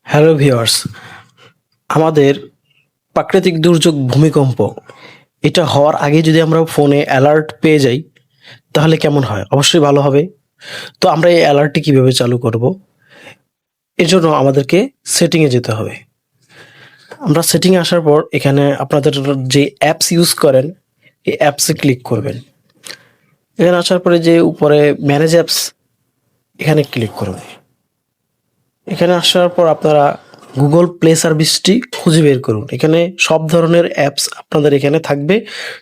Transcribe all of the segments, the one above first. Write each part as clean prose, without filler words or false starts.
Hello viewers, আমাদের প্রাকৃতিক দুর্যোগ ভূমিকম্প এটা হওয়ার আগে যদি আমরা ফোনে অ্যালার্ট পেয়ে যাই তাহলে কেমন হয়? অবশ্যই ভালো হবে। তো আমরা এই অ্যালার্টটি কিভাবে চালু করব? এর জন্য আমাদেরকে সেটিংয়ে যেতে হবে। আমরা সেটিংয়ে আসার পর এখানে আপনাদের যে অ্যাপস ইউজ করেন এই অ্যাপসে ক্লিক করবেন। এখানে আসার পরে যে উপরে ম্যানেজ অ্যাপস এখানে ক্লিক করবেন। এখানে আসার পর আপনারা গুগল প্লে সার্ভিসটি খুঁজে বের করুন। এখানে সব ধরনের অ্যাপস আপনাদের এখানে থাকবে।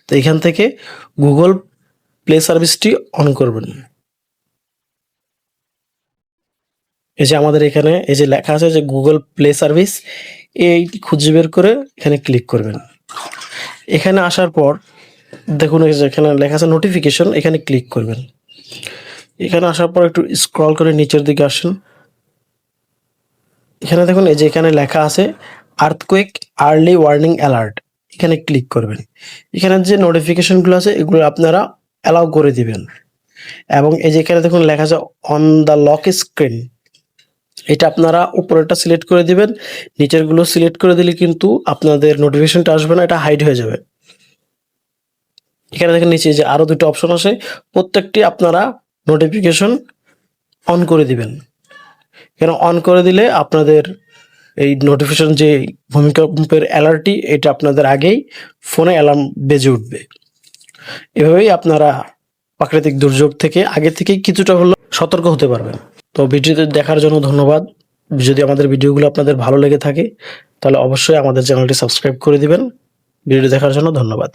তো এখান থেকে গুগল প্লে সার্ভিসটি অন করবেন। এই যে আমাদের এখানে এই যে লেখা আছে যে গুগল প্লে সার্ভিস, এই খুঁজে বের করে এখানে ক্লিক করবেন। এখানে আসার পর দেখুন এই যে এখানে লেখা আছে নোটিফিকেশন, এখানে ক্লিক করবেন। এখানে আসার পর একটু স্ক্রল করে নিচের দিকে আসুন। এখানে দেখুন এই যে এখানে লেখা আছে আর্থকুয়েক আর্লি ওয়ার্নিং অ্যালার্ট, এখানে ক্লিক করবেন। এখানে যে নোটিফিকেশনগুলো আছে এগুলো আপনারা অ্যালাউ করে দিবেন। এবং এই যে এখানে দেখুন লেখা আছে অন দ্য লক স্ক্রিন, এটা আপনারা উপরেরটা সিলেক্ট করে দিবেন, নিচেরগুলো সিলেক্ট করে দিলে কিন্তু আপনাদের নোটিফিকেশনটা আসবে না, এটা হাইড হয়ে যাবে। এখানে দেখেন নিচে যে আরো দুটো অপশন আছে, প্রত্যেকটি আপনারা নোটিফিকেশন অন করে দিবেন। এখানে অন করে দিলে আপনাদের এই নোটিফিকেশন যে ভূমিকম্পের অ্যালার্টটি এটা আপনাদের আগেই ফোনে অ্যালার্ম বেজে উঠবে। এভাবেই আপনারা প্রাকৃতিক দুর্যোগ থেকে আগে থেকেই কিছুটা হলেও সতর্ক হতে পারবেন। তো ভিডিওটি দেখার জন্য ধন্যবাদ। যদি আমাদের ভিডিওগুলো আপনাদের ভালো লেগে থাকে তাহলে অবশ্যই আমাদের চ্যানেলটি সাবস্ক্রাইব করে দিবেন। ভিডিওটি দেখার জন্য ধন্যবাদ।